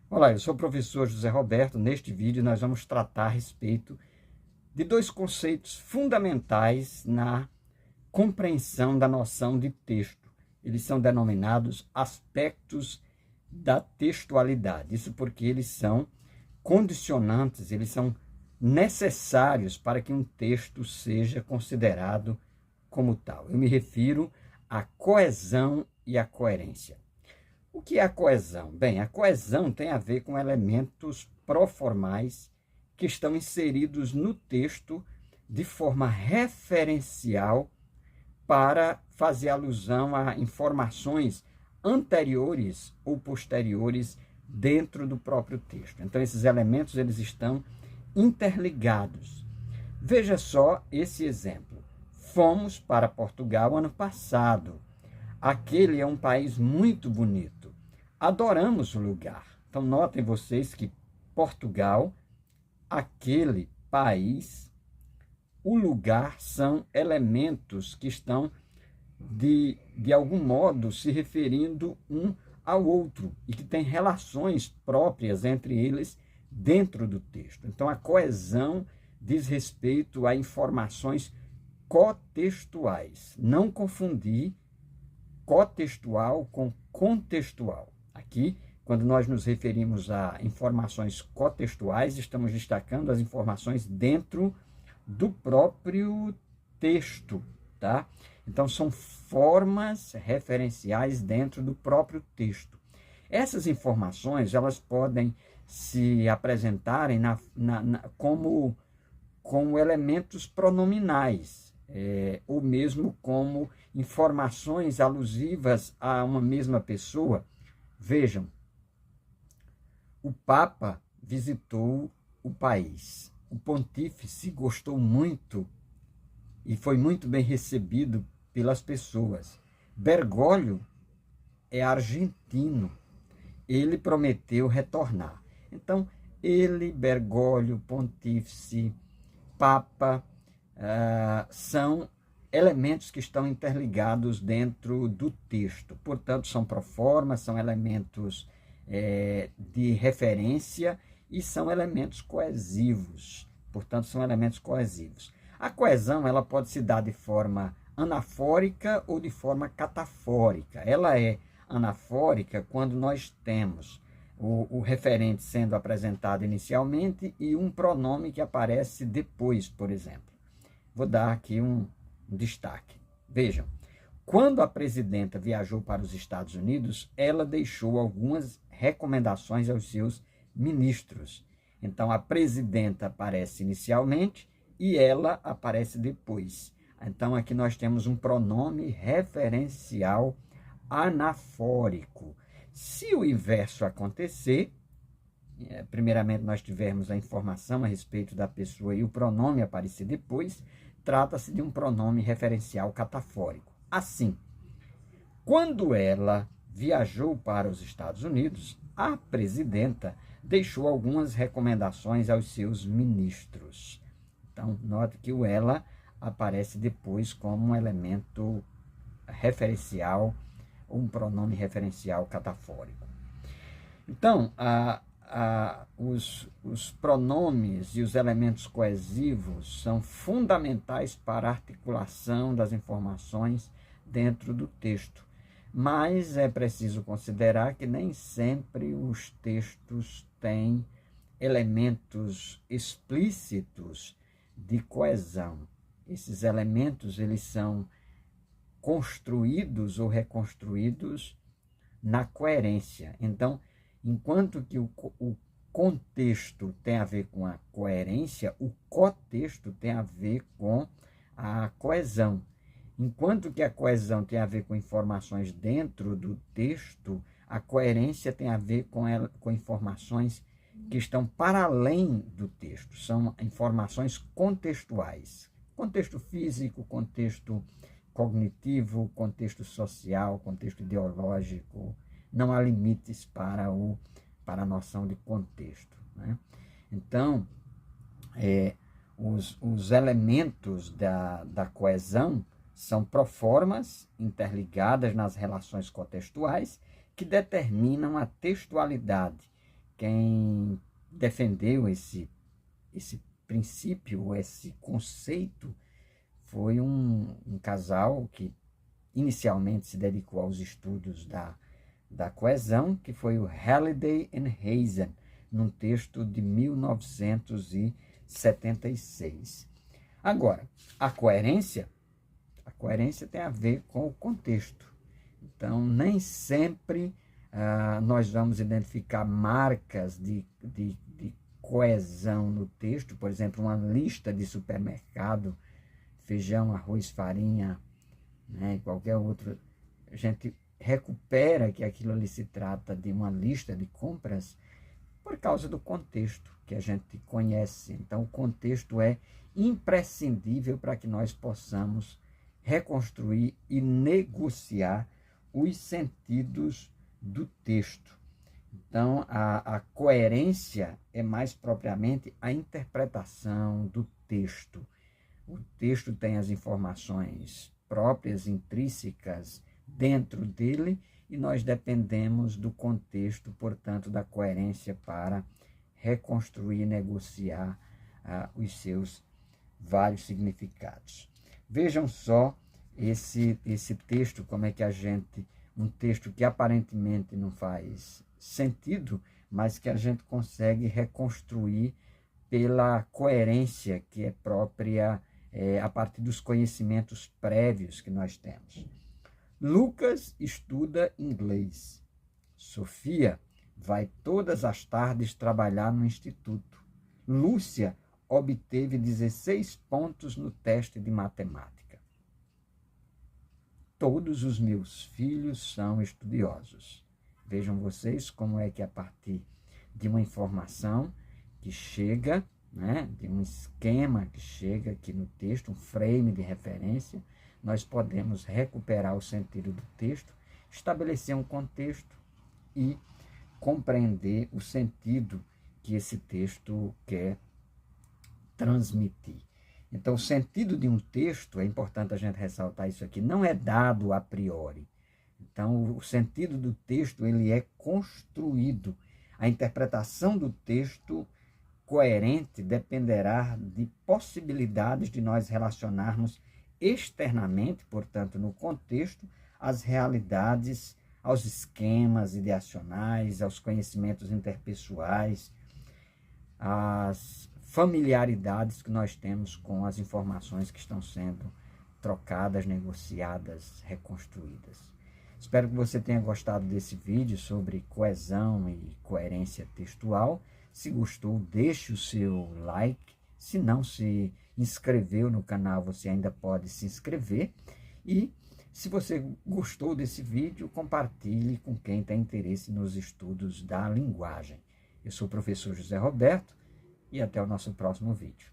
Olá, eu sou o professor José Roberto. Neste vídeo nós vamos tratar a respeito de dois conceitos fundamentais na compreensão da noção de texto. Eles são denominados aspectos da textualidade. Isso porque eles são condicionantes, eles são necessários para que um texto seja considerado como tal. Eu me refiro à coesão e à coerência. O que é a coesão? Bem, a coesão tem a ver com elementos proformais que estão inseridos no texto de forma referencial para fazer alusão a informações anteriores ou posteriores dentro do próprio texto. Então, esses elementos eles estão interligados. Veja só esse exemplo. Fomos para Portugal ano passado. Aquele é um país muito bonito. Adoramos o lugar. Então, notem vocês que Portugal, aquele país, o lugar são elementos que estão, de algum modo, se referindo um ao outro e que têm relações próprias entre eles dentro do texto. Então, a coesão diz respeito a informações cotextuais. Não confundir cotextual com contextual. Aqui, quando nós nos referimos a informações cotextuais, estamos destacando as informações dentro do próprio texto, tá? Então, são formas referenciais dentro do próprio texto. Essas informações, elas podem se apresentarem como elementos pronominais, ou mesmo como informações alusivas a uma mesma pessoa. Vejam, o Papa visitou o país. O pontífice gostou muito e foi muito bem recebido pelas pessoas. Bergoglio é argentino. Ele prometeu retornar. Então, ele, Bergoglio, pontífice, Papa, são elementos que estão interligados dentro do texto. Portanto, são proformas, são elementos de referência e são elementos coesivos. Portanto, são elementos coesivos. A coesão ela pode se dar de forma anafórica ou de forma catafórica. Ela é anafórica quando nós temos o referente sendo apresentado inicialmente e um pronome que aparece depois, por exemplo. Vou dar aqui um destaque. Vejam, quando a presidenta viajou para os Estados Unidos, ela deixou algumas recomendações aos seus ministros. Então, a presidenta aparece inicialmente e ela aparece depois. Então, aqui nós temos um pronome referencial anafórico. Se o inverso acontecer, primeiramente nós tivermos a informação a respeito da pessoa e o pronome aparecer depois, trata-se de um pronome referencial catafórico. Assim, quando ela viajou para os Estados Unidos, a presidenta deixou algumas recomendações aos seus ministros. Então, note que o ela aparece depois como um elemento referencial, um pronome referencial catafórico. Então, os pronomes e os elementos coesivos são fundamentais para a articulação das informações dentro do texto. Mas é preciso considerar que nem sempre os textos têm elementos explícitos de coesão. Esses elementos eles são construídos ou reconstruídos na coerência. Então, enquanto que o contexto tem a ver com a coerência, o cotexto tem a ver com a coesão. Enquanto que a coesão tem a ver com informações dentro do texto, a coerência tem a ver com informações que estão para além do texto. São informações contextuais. Contexto físico, contexto cognitivo, contexto social, contexto ideológico. Não há limites para a noção de contexto, né? Então, os elementos da coesão são proformas interligadas nas relações contextuais que determinam a textualidade, quem defendeu esse princípio, esse conceito, foi um casal que inicialmente se dedicou aos estudos da coesão, que foi o Halliday e Hazen, num texto de 1976. Agora, a coerência tem a ver com o contexto. Então, nem sempre nós vamos identificar marcas de coesão no texto, por exemplo, uma lista de supermercado, feijão, arroz, farinha, né, qualquer outro, a gente recupera que aquilo ali se trata de uma lista de compras por causa do contexto que a gente conhece. Então, o contexto é imprescindível para que nós possamos reconstruir e negociar os sentidos do texto. Então, a coerência é mais propriamente a interpretação do texto. O texto tem as informações próprias, intrínsecas dentro dele, e nós dependemos do contexto, portanto, da coerência para reconstruir e negociar os seus vários significados. Vejam só esse texto, como é que um texto que aparentemente não faz sentido, mas que a gente consegue reconstruir pela coerência que é própria a partir dos conhecimentos prévios que nós temos. Lucas estuda inglês. Sofia vai todas as tardes trabalhar no instituto. Lúcia obteve 16 pontos no teste de matemática. Todos os meus filhos são estudiosos. Vejam vocês como é que a partir de uma informação que chega, né, de um esquema que chega aqui no texto, um frame de referência, nós podemos recuperar o sentido do texto, estabelecer um contexto e compreender o sentido que esse texto quer transmitir. Então, o sentido de um texto, é importante a gente ressaltar isso aqui, não é dado a priori. Então, o sentido do texto ele é construído. A interpretação do texto coerente dependerá de possibilidades de nós relacionarmos externamente, portanto, no contexto, as realidades, aos esquemas ideacionais, aos conhecimentos interpessoais, às familiaridades que nós temos com as informações que estão sendo trocadas, negociadas, reconstruídas. Espero que você tenha gostado desse vídeo sobre coesão e coerência textual. Se gostou, deixe o seu like. Se não se inscreveu no canal, você ainda pode se inscrever. E se você gostou desse vídeo, compartilhe com quem tem interesse nos estudos da linguagem. Eu sou o professor José Roberto e até o nosso próximo vídeo.